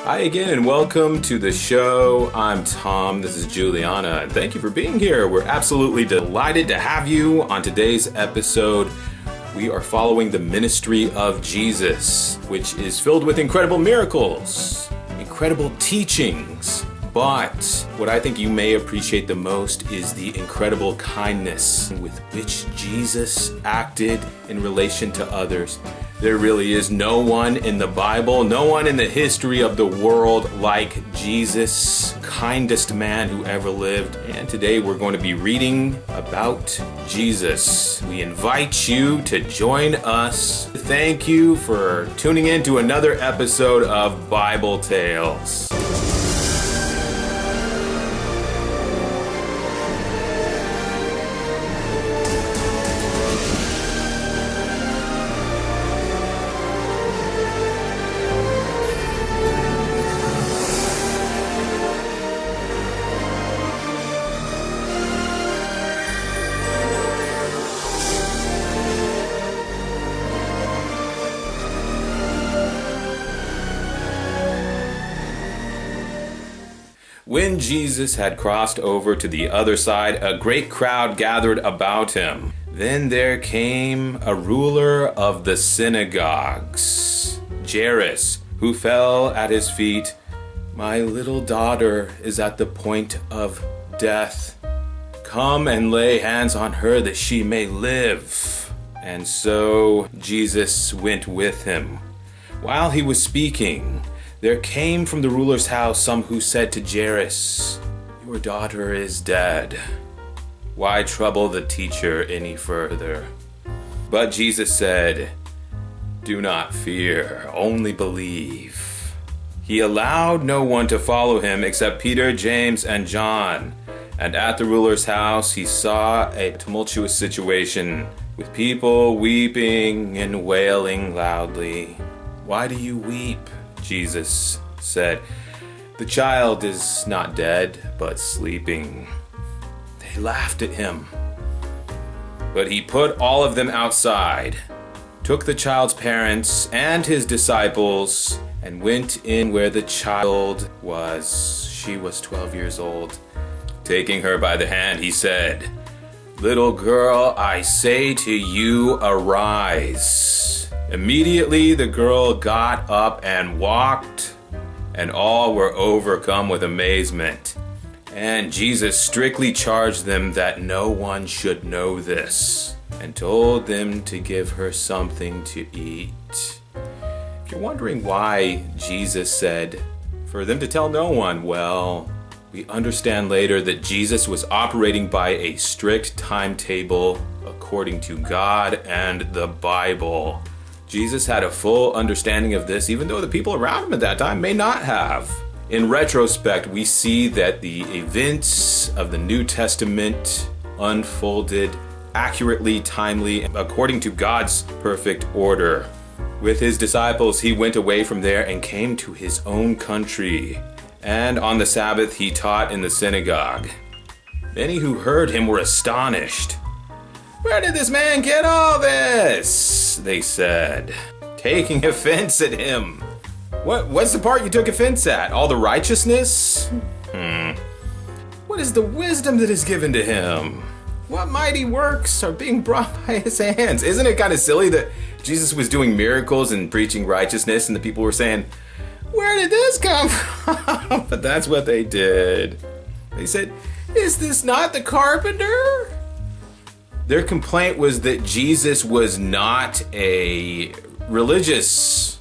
Hi again and welcome to the show. I'm Tom, this is Juliana, and thank you for being here. We're absolutely delighted to have you on today's episode. We are following the ministry of Jesus, which is filled with incredible miracles, incredible teachings. But what I think you may appreciate the most is the incredible kindness with which Jesus acted in relation to others. There really is no one in the Bible, no one in the history of the world like Jesus, kindest man who ever lived. And today we're going to be reading about Jesus. We invite you to join us. Thank you for tuning in to another episode of Bible Tales. When Jesus had crossed over to the other side, a great crowd gathered about him. Then there came a ruler of the synagogues, Jairus, who fell at his feet. "My little daughter is at the point of death. Come and lay hands on her that she may live." And so Jesus went with him. While he was speaking, there came from the ruler's house some who said to Jairus, "Your daughter is dead. Why trouble the teacher any further?" But Jesus said, "Do not fear, only believe." He allowed no one to follow him except Peter, James, and John. And at the ruler's house he saw a tumultuous situation, with people weeping and wailing loudly. "Why do you weep?" Jesus said. "The child is not dead, but sleeping." They laughed at him. But he put all of them outside, took the child's parents and his disciples, and went in where the child was. She was 12 years old. Taking her by the hand, he said, "Little girl, I say to you, arise." Immediately the girl got up and walked, and all were overcome with amazement. And Jesus strictly charged them that no one should know this, and told them to give her something to eat. If you're wondering why Jesus said for them to tell no one, well, we understand later that Jesus was operating by a strict timetable according to God and the Bible. Jesus had a full understanding of this, even though the people around him at that time may not have. In retrospect, we see that the events of the New Testament unfolded accurately, timely, according to God's perfect order. With his disciples, he went away from there and came to his own country. And on the Sabbath, he taught in the synagogue. Many who heard him were astonished. "Where did this man get all this?" they said, taking offense at him. What's the part you took offense at? All the righteousness? What is the wisdom that is given to him? What mighty works are being brought by his hands? Isn't it kind of silly that Jesus was doing miracles and preaching righteousness and the people were saying, "Where did this come from?" But that's what they did. They said, "Is this not the carpenter?" Their complaint was that Jesus was not a religious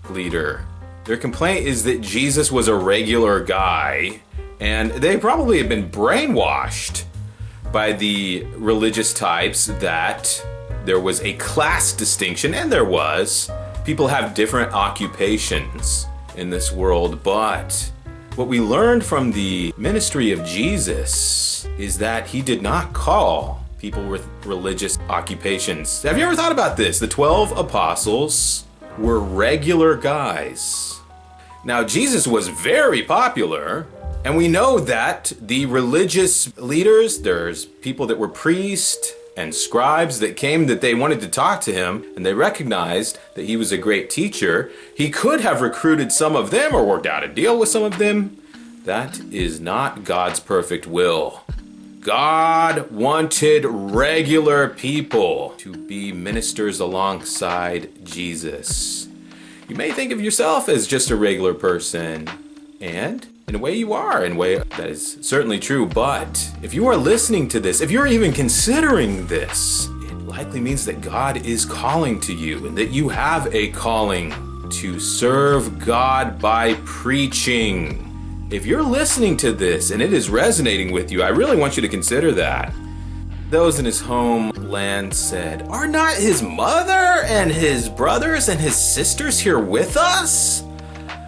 leader. Their complaint is that Jesus was a regular guy, and they probably had been brainwashed by the religious types that there was a class distinction, and there was. People have different occupations in this world, but what we learned from the ministry of Jesus is that he did not call people with religious occupations. Have you ever thought about this? The 12 apostles were regular guys. Now, Jesus was very popular, and we know that the religious leaders, there's people that were priests and scribes that came that they wanted to talk to him, and they recognized that he was a great teacher. He could have recruited some of them or worked out a deal with some of them. That is not God's perfect will. God wanted regular people to be ministers alongside Jesus. You may think of yourself as just a regular person, and in a way you are, in a way that is certainly true, but if you are listening to this, if you're even considering this, it likely means that God is calling to you and that you have a calling to serve God by preaching. If you're listening to this and it is resonating with you, I really want you to consider that. Those in his homeland said, "Are not his mother and his brothers and his sisters here with us?"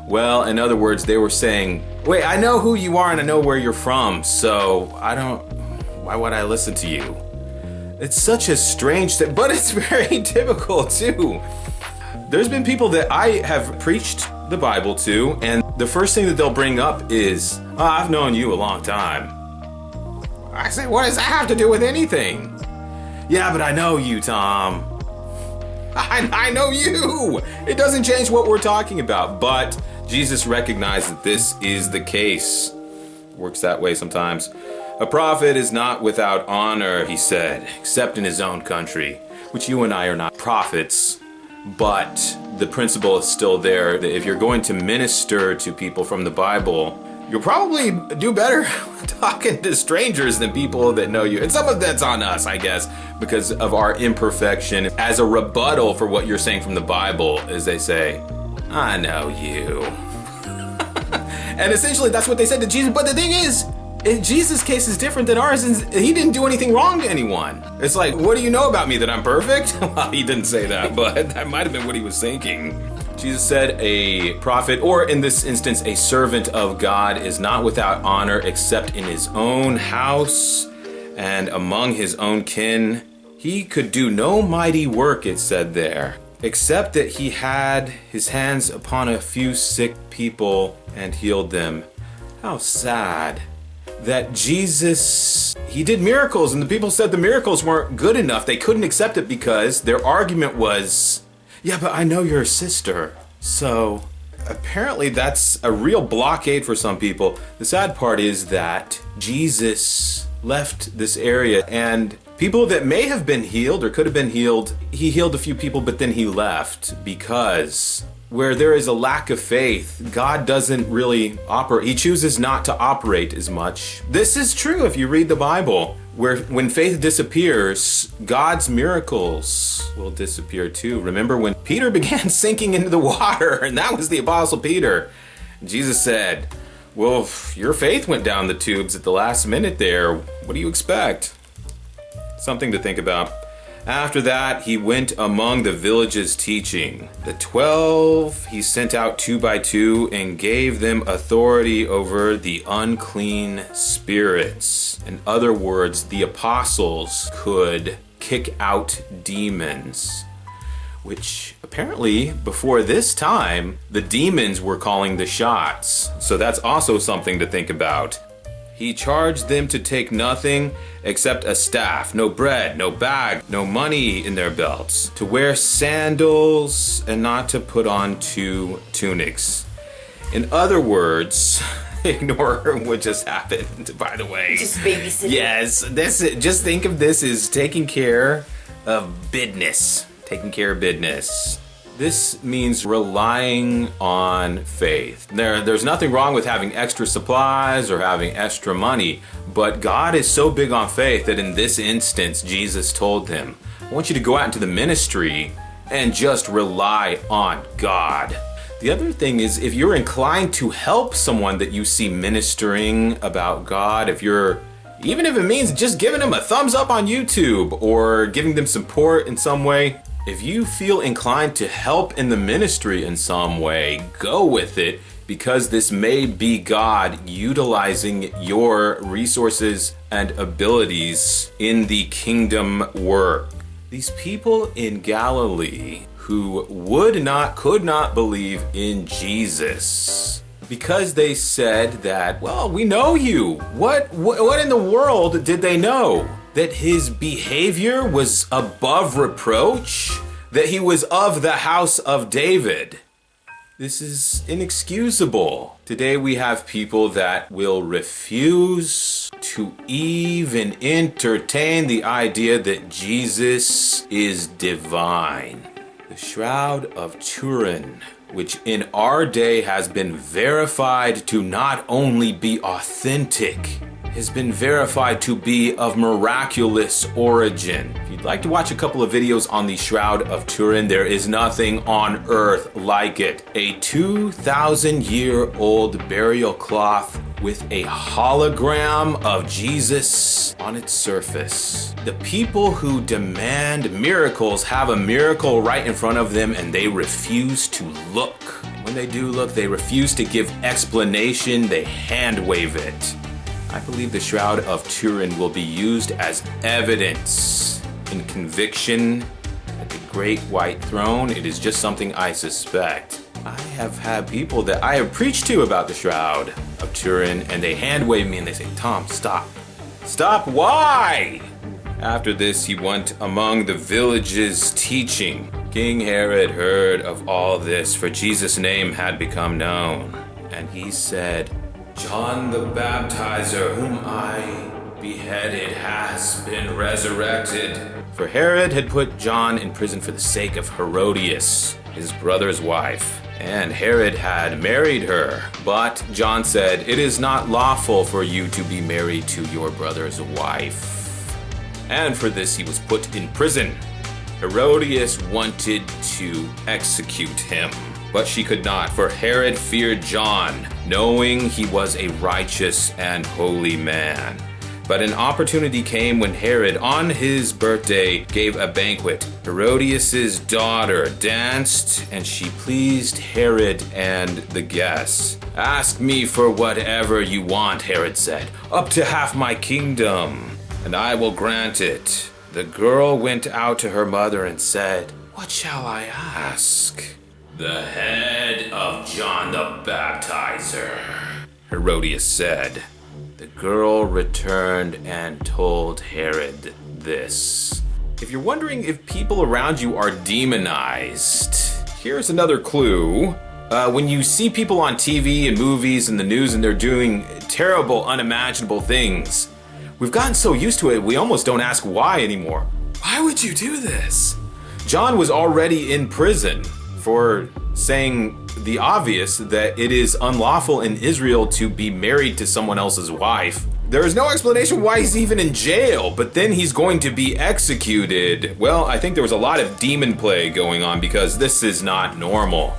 Well, in other words, they were saying, "Wait, I know who you are and I know where you're from, so why would I listen to you?" It's such a strange thing, but it's very typical too. There's been people that I have preached the Bible to, and the first thing that they'll bring up is, "Oh, I've known you a long time." I say, "What does that have to do with anything?" "Yeah, but I know you, Tom." I know you. It doesn't change what we're talking about, but Jesus recognized that this is the case. It works that way sometimes. "A prophet is not without honor," he said, "except in his own country," which you and I are not prophets, but the principle is still there that if you're going to minister to people from the Bible, you'll probably do better talking to strangers than people that know you. And some of that's on us, I guess, because of our imperfection. As a rebuttal for what you're saying from the Bible, as they say, "I know you." And essentially that's what they said to Jesus. But the thing is, in Jesus' case is different than ours, and he didn't do anything wrong to anyone. It's like, "What do you know about me, that I'm perfect?" Well, he didn't say that, but that might have been what he was thinking. Jesus said a prophet, or in this instance, a servant of God, is not without honor except in his own house and among his own kin. He could do no mighty work, it said there, except that he had his hands upon a few sick people and healed them. How sad that Jesus, he did miracles, and the people said the miracles weren't good enough. They couldn't accept it because their argument was, "Yeah, but I know your sister." So apparently that's a real blockade for some people. The sad part is that Jesus left this area, and people that may have been healed or could have been healed, he healed a few people, but then he left, because where there is a lack of faith, God doesn't really operate. He chooses not to operate as much. This is true if you read the Bible, where when faith disappears, God's miracles will disappear too. Remember when Peter began sinking into the water, and that was the Apostle Peter. Jesus said, "Well, your faith went down the tubes at the last minute there. What do you expect?" Something to think about. After that, he went among the villages teaching. The 12 he sent out 2 by 2 and gave them authority over the unclean spirits. In other words, the apostles could kick out demons, which apparently before this time, the demons were calling the shots. So that's also something to think about. He charged them to take nothing except a staff, no bread, no bag, no money in their belts, to wear sandals and not to put on 2 tunics. In other words, ignore what just happened, by the way. Just babysitting. Yes, just think of this as taking care of business. Taking care of business. This means relying on faith. There's nothing wrong with having extra supplies or having extra money, but God is so big on faith that in this instance, Jesus told them, "I want you to go out into the ministry and just rely on God." The other thing is, if you're inclined to help someone that you see ministering about God, even if it means just giving them a thumbs up on YouTube or giving them support in some way, if you feel inclined to help in the ministry in some way, go with it, because this may be God utilizing your resources and abilities in the kingdom work. These people in Galilee who could not believe in Jesus because they said that, "Well, we know you." What in the world did they know? that his behavior was above reproach, that he was of the house of David. This is inexcusable. Today we have people that will refuse to even entertain the idea that Jesus is divine. The Shroud of Turin, which in our day has been verified to not only be authentic, has been verified to be of miraculous origin. If you'd like to watch a couple of videos on the Shroud of Turin, there is nothing on earth like it. A 2,000-year-old burial cloth with a hologram of Jesus on its surface. The people who demand miracles have a miracle right in front of them and they refuse to look. When they do look, they refuse to give explanation, they hand wave it. I believe the Shroud of Turin will be used as evidence in conviction at the Great White Throne. It is just something I suspect. I have had people that I have preached to about the Shroud of Turin, and they hand wave me and they say, "Tom, stop. Stop, why?" After this, he went among the villages teaching. King Herod heard of all this, for Jesus' name had become known. And he said, "John the Baptizer, whom I beheaded, has been resurrected." For Herod had put John in prison for the sake of Herodias, his brother's wife. And Herod had married her. But John said, "It is not lawful for you to be married to your brother's wife." And for this he was put in prison. Herodias wanted to execute him, but she could not, for Herod feared John, knowing he was a righteous and holy man. But an opportunity came when Herod, on his birthday, gave a banquet. Herodias' daughter danced, and she pleased Herod and the guests. "Ask me for whatever you want," Herod said, "up to half my kingdom, and I will grant it." The girl went out to her mother and said, "What shall I ask?" "The head of John the Baptizer," Herodias said. The girl returned and told Herod this. If you're wondering if people around you are demonized, here's another clue. When you see people on TV and movies and the news and they're doing terrible, unimaginable things, we've gotten so used to it, we almost don't ask why anymore. Why would you do this? John was already in prison for saying the obvious, that it is unlawful in Israel to be married to someone else's wife. There is no explanation why he's even in jail, but then he's going to be executed. Well, I think there was a lot of demon play going on because this is not normal.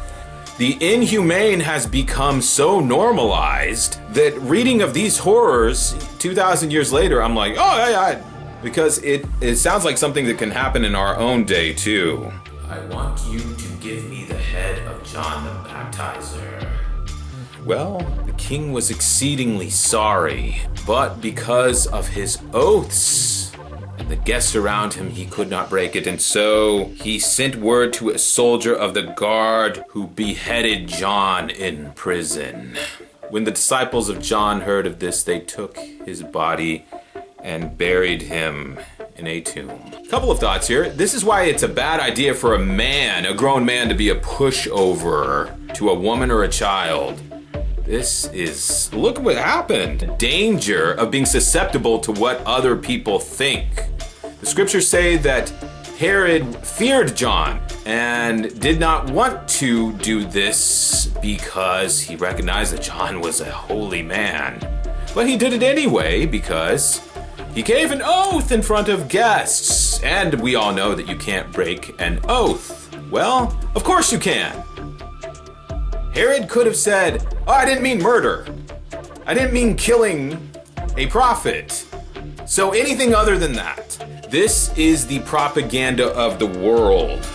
The inhumane has become so normalized that reading of these horrors 2,000 years later, I'm like, oh, yeah, because it sounds like something that can happen in our own day too. "I want you to give me the head of John the Baptizer." Well, the king was exceedingly sorry, but because of his oaths and the guests around him, he could not break it, and so he sent word to a soldier of the guard who beheaded John in prison. When the disciples of John heard of this, they took his body and buried him in a tomb. Couple of thoughts here. This is why it's a bad idea for a man, a grown man, to be a pushover to a woman or a child. Look what happened. Danger of being susceptible to what other people think. The scriptures say that Herod feared John and did not want to do this because he recognized that John was a holy man. But he did it anyway because he gave an oath in front of guests, and we all know that you can't break an oath. Well, of course you can. Herod could have said, "Oh, I didn't mean murder. I didn't mean killing a prophet." So anything other than that. This is the propaganda of the world.